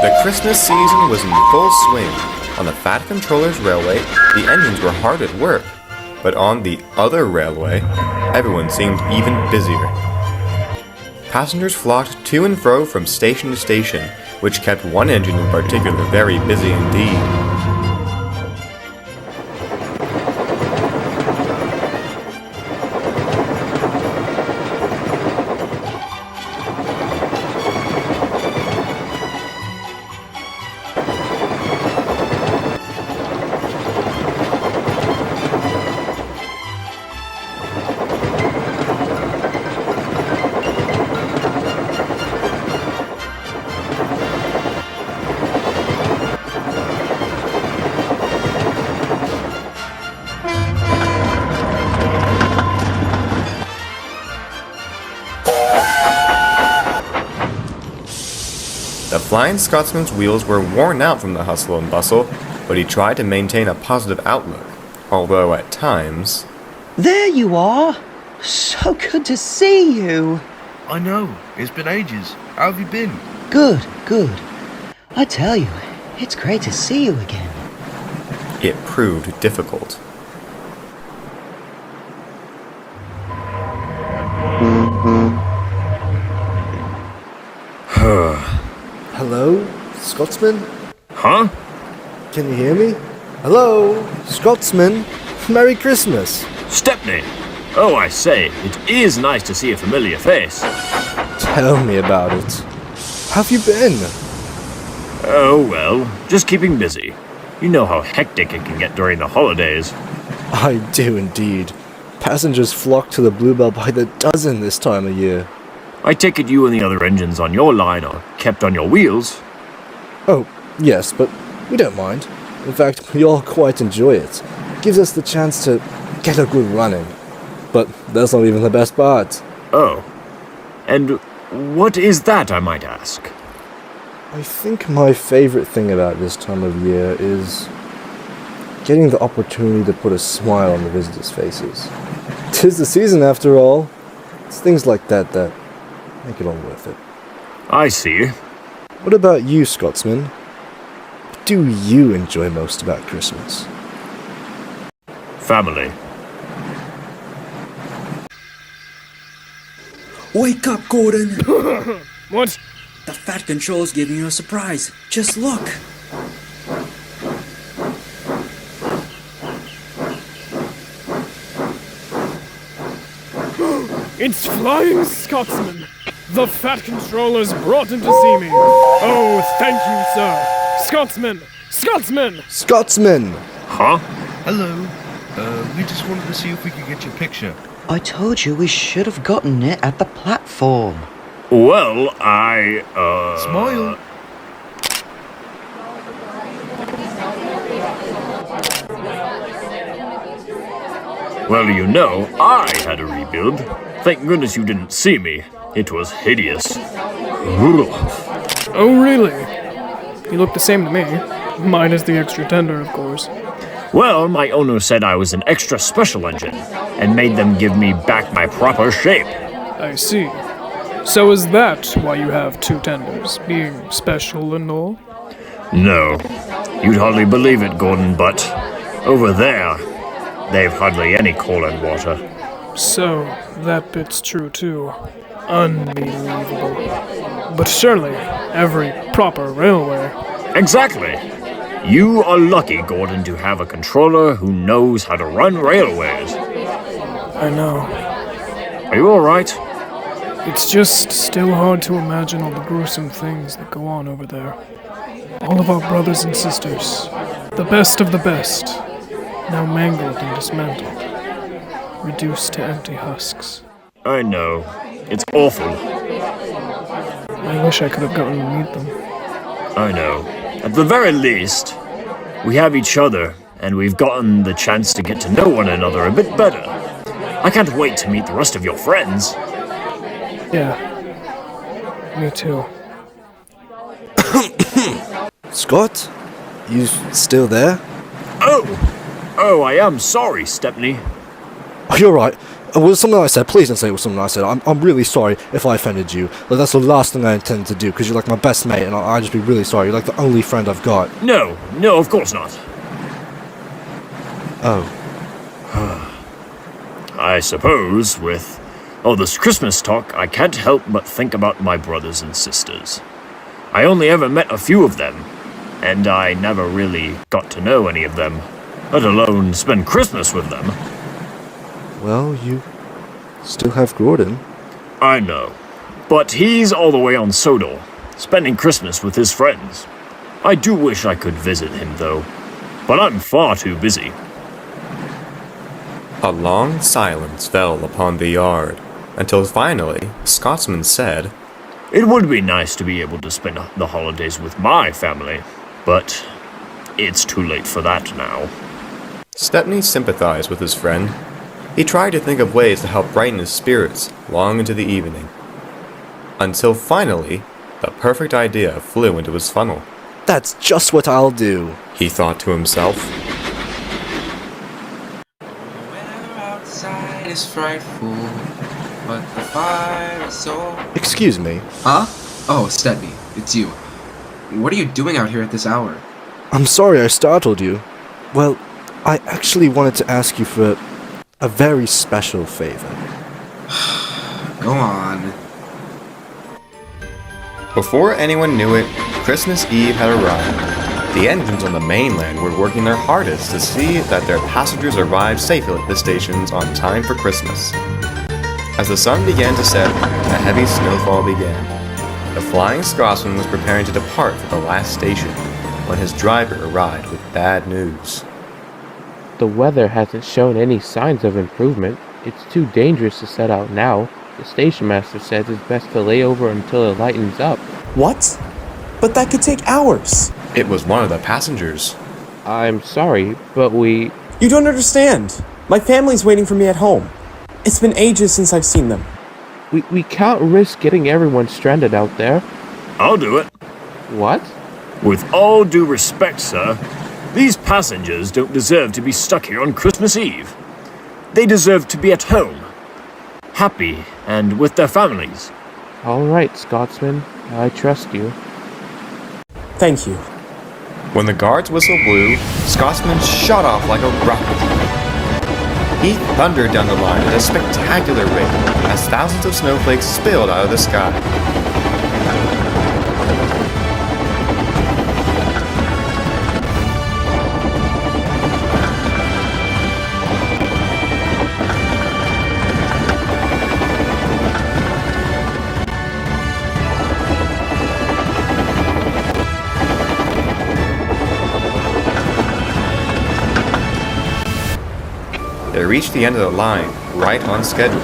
The Christmas season was in full swing. On the Fat Controller's railway, the engines were hard at work. But on the other railway, everyone seemed even busier. Passengers flocked to and fro from station to station, which kept one engine in particular very busy indeed. The Flying Scotsman's wheels were worn out from the hustle and bustle, but he tried to maintain a positive outlook, although at times... There you are! So good to see you! I know, it's been ages. How have you been? Good, good. I tell you, it's great to see you again. It proved difficult. Hello, Scotsman? Huh? Can you hear me? Hello, Scotsman. Merry Christmas. Stepney! Oh, I say, it is nice to see a familiar face. Tell me about it. How have you been? Oh, well, just keeping busy. You know how hectic it can get during the holidays. I do indeed. Passengers flock to the Bluebell by the dozen this time of year. I take it you and the other engines on your line are kept on your wheels. Oh, yes, but we don't mind. In fact, we all quite enjoy it. Gives us the chance to get a good running. But that's not even the best part. Oh. And what is that, I might ask? I think my favorite thing about this time of year is getting the opportunity to put a smile on the visitors' faces. 'Tis the season after all. It's things like that that make it all worth it. I see. What about you, Scotsman? What do you enjoy most about Christmas? Family. Wake up, Gordon! What? The Fat Control's giving you a surprise. Just look. It's Flying Scotsman! The Fat Controller's brought him to see me. Oh, thank you, sir. Scotsman! Scotsman! Scotsman! Huh? Hello. We just wanted to see if we could get your picture. I told you we should have gotten it at the platform. Well, Smile. Well, you know, I had a rebuild. Thank goodness you didn't see me. It was hideous. Oh, really? You look the same to me. Minus the extra tender, of course. Well, my owner said I was an extra special engine, and made them give me back my proper shape. I see. So is that why you have two tenders, being special and all? No. You'd hardly believe it, Gordon, but over there, they've hardly any coal and water. So, that bit's true too. Unbelievable. But surely, every proper railway... Exactly. You are lucky, Gordon, to have a controller who knows how to run railways. I know. Are you alright? It's just still hard to imagine all the gruesome things that go on over there. All of our brothers and sisters, the best of the best, now mangled and dismantled, reduced to empty husks. I know. It's awful. I wish I could have gotten to meet them. I know. At the very least, we have each other, and we've gotten the chance to get to know one another a bit better. I can't wait to meet the rest of your friends. Yeah. Me too. Scott? You still there? Oh, I am sorry, Stepney. Oh, you're right. It was something I said. Please don't say it was something I said. I'm really sorry if I offended you. Like, that's the last thing I intended to do, because you're like my best mate, and I'd just be really sorry. You're like the only friend I've got. No, of course not. Oh. I suppose, with all this Christmas talk, I can't help but think about my brothers and sisters. I only ever met a few of them, and I never really got to know any of them, let alone spend Christmas with them. Well, you still have Gordon. I know, but he's all the way on Sodor, spending Christmas with his friends. I do wish I could visit him, though, but I'm far too busy. A long silence fell upon the yard, until finally, Scotsman said, It would be nice to be able to spend the holidays with my family, but it's too late for that now. Stepney sympathized with his friend. He tried to think of ways to help brighten his spirits long into the evening. Until finally, the perfect idea flew into his funnel. That's just what I'll do. He thought to himself. Weather outside is frightful, but the fire is so... Excuse me. Huh? Oh, Stepney, it's you. What are you doing out here at this hour? I'm sorry I startled you. Well, I actually wanted to ask you for a very special favor. Go on. Before anyone knew it, Christmas Eve had arrived. The engines on the mainland were working their hardest to see that their passengers arrived safely at the stations on time for Christmas. As the sun began to set and a heavy snowfall began, the Flying Scotsman was preparing to depart for the last station when his driver arrived with bad news. The weather hasn't shown any signs of improvement. It's too dangerous to set out now. The station master says it's best to lay over until it lightens up. What? But that could take hours. It was one of the passengers. I'm sorry, but we... You don't understand. My family's waiting for me at home. It's been ages since I've seen them. We can't risk getting everyone stranded out there. I'll do it. What? With all due respect, sir, these passengers don't deserve to be stuck here on Christmas Eve. They deserve to be at home, happy, and with their families. All right, Scotsman. I trust you. Thank you. When the guard's whistle blew, Scotsman shot off like a rocket. He thundered down the line at a spectacular rate as thousands of snowflakes spilled out of the sky. They reached the end of the line, right on schedule.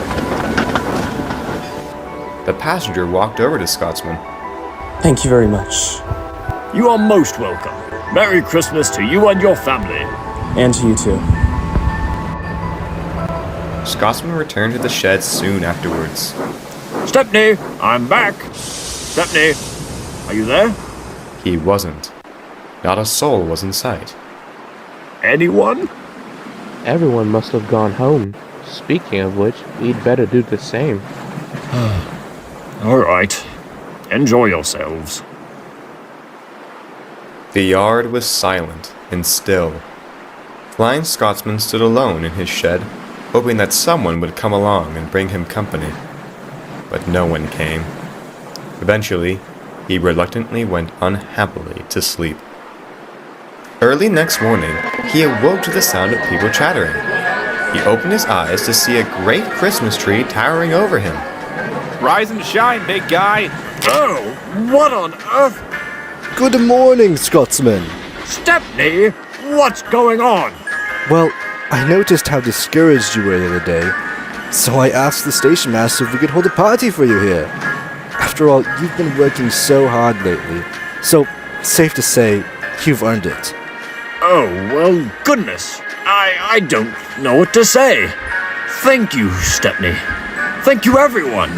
The passenger walked over to Scotsman. Thank you very much. You are most welcome. Merry Christmas to you and your family. And to you too. Scotsman returned to the shed soon afterwards. Stepney, I'm back. Stepney, are you there? He wasn't. Not a soul was in sight. Anyone? Everyone must have gone home. Speaking of which, we'd better do the same. All right. Enjoy yourselves. The yard was silent and still. Flying Scotsman stood alone in his shed, hoping that someone would come along and bring him company. But no one came. Eventually, he reluctantly went unhappily to sleep. Early next morning, he awoke to the sound of people chattering. He opened his eyes to see a great Christmas tree towering over him. Rise and shine, big guy! Oh, what on earth? Good morning, Scotsman. Stepney, what's going on? Well, I noticed how discouraged you were the other day, so I asked the station master if we could hold a party for you here. After all, you've been working so hard lately, so safe to say, you've earned it. Oh, well, goodness. I don't know what to say. Thank you, Stepney. Thank you, everyone.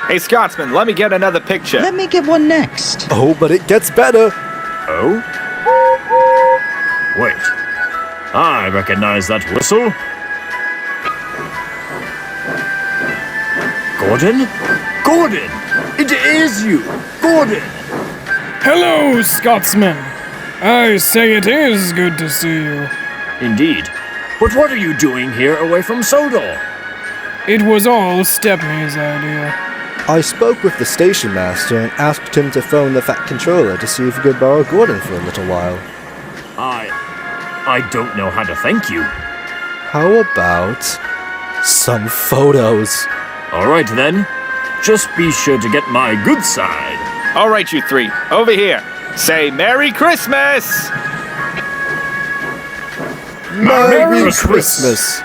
Hey, Scotsman, let me get another picture. Let me get one next. Oh, but it gets better. Oh? Wait. I recognize that whistle. Gordon? Gordon! It is you! Gordon! Hello, Scotsman. I say it is good to see you. Indeed. But what are you doing here away from Sodor? It was all Stepney's idea. I spoke with the station master and asked him to phone the Fat Controller to see if he could borrow Gordon for a little while. I don't know how to thank you. How about some photos? Alright then. Just be sure to get my good side. All right, you three, over here. Say Merry Christmas! Merry Christmas!